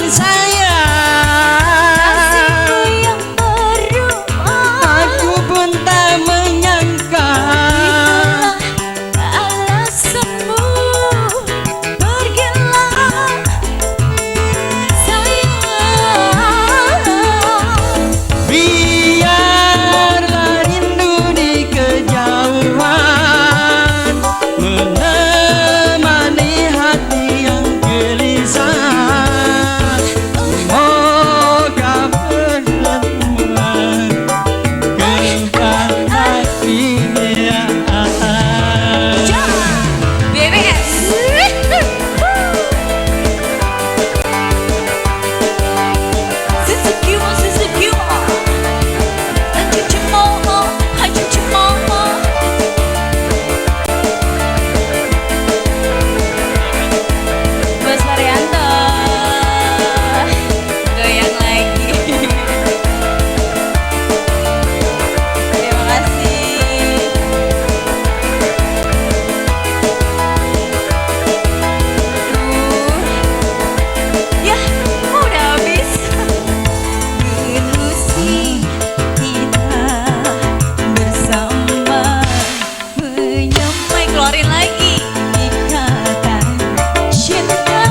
saya. Kasihmu yang baru, Aku pun tak menyangka. itulah alasanmu pergilah sayang. Biarlah rindu di kejauhan menemani hati yang gelisah. Semoga pertemuan kebahagiaan. BBS. Sisi Q, lanjut cemooh, lanjut cemooh. Bos Marianto, goyang lagi. Terima kasih. Ya, udah habis. Dulu sih kita bersama menyamai, keluarin lagi ikatan cinta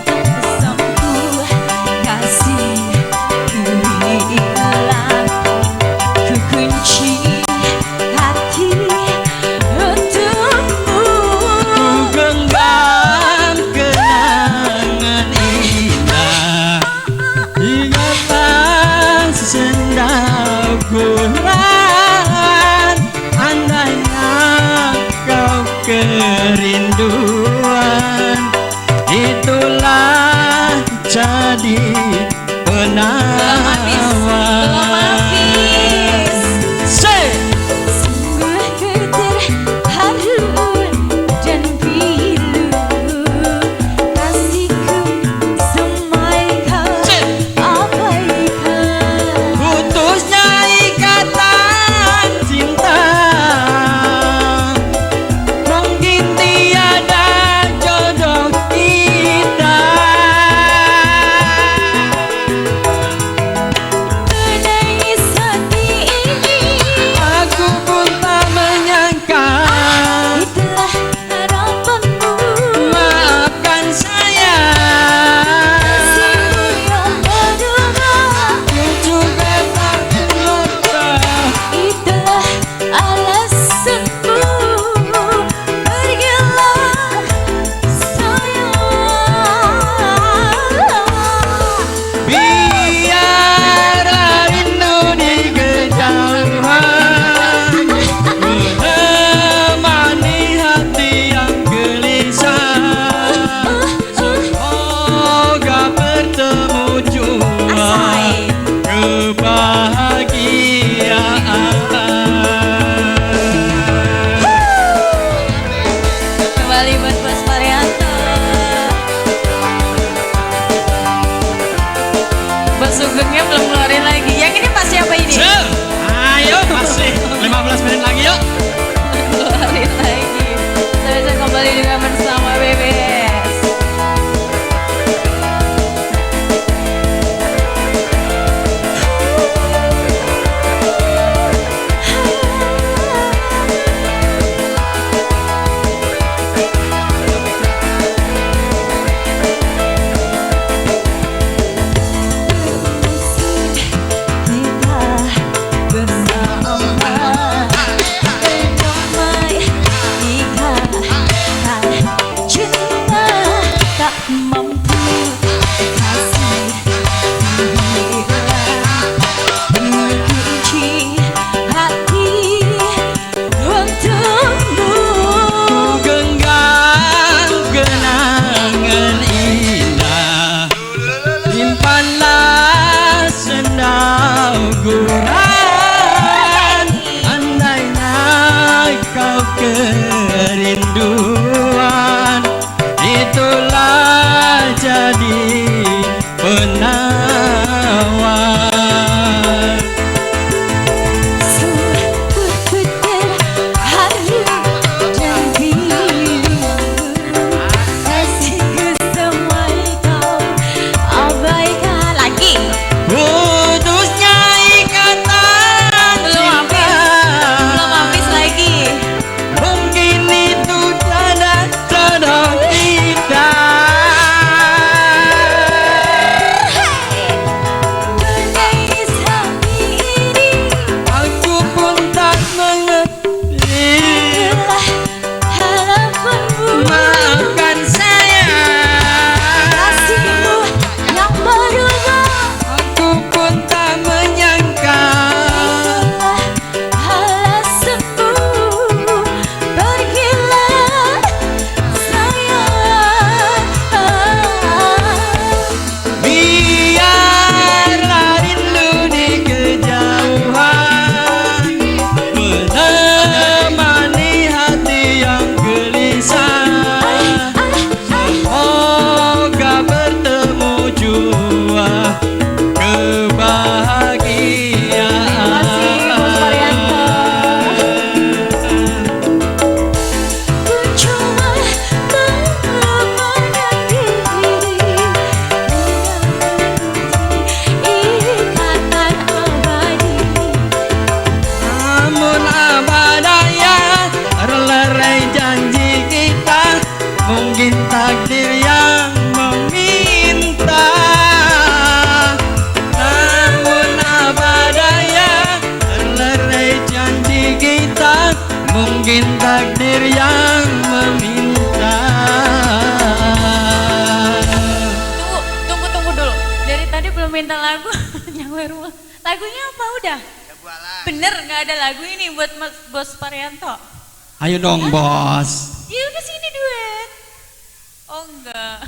tak bersambung kasih. Berilah ku kunci hati untukmu. Ku genggam kenangan indah, ingatlah sendau Quran. Andainya kau kerinduan, itulah jadi Belum habis. Say! Sungguh terharu dan pilu kasihku semai kau abaikan. Putusnya ikatan cinta, mungkin tiada jodoh kita. Menangis hati ini, Aku pun tak menyangka. itulah harapanmu. Maafkan saya. Kasihmu yang berdua, Ku juga tak lupa. itulah alasanmu pergilah sayang. Biarlah rindu di kejauhan menemani hati yang gelisah. Semoga bertemu jua kebahagiaan. Kembali buat Bos Marianto. Bos Sugengnya belum ngeluarin lagi. Yang ini pas siapa ini? Ayo masih 15 menit lagi yuk. Keluarin lagi. Saya kembali dengan bersama BBS. Kita bersama kita, mungkin takdir yang meminta. Tunggu dulu. Dari tadi belum minta lagu. Nyawa rumah. Lagunya apa udah? Bener nggak ada lagu ini buat Bos Parianto? Ayo dong bos. Ya udah sini duet. Oh enggak.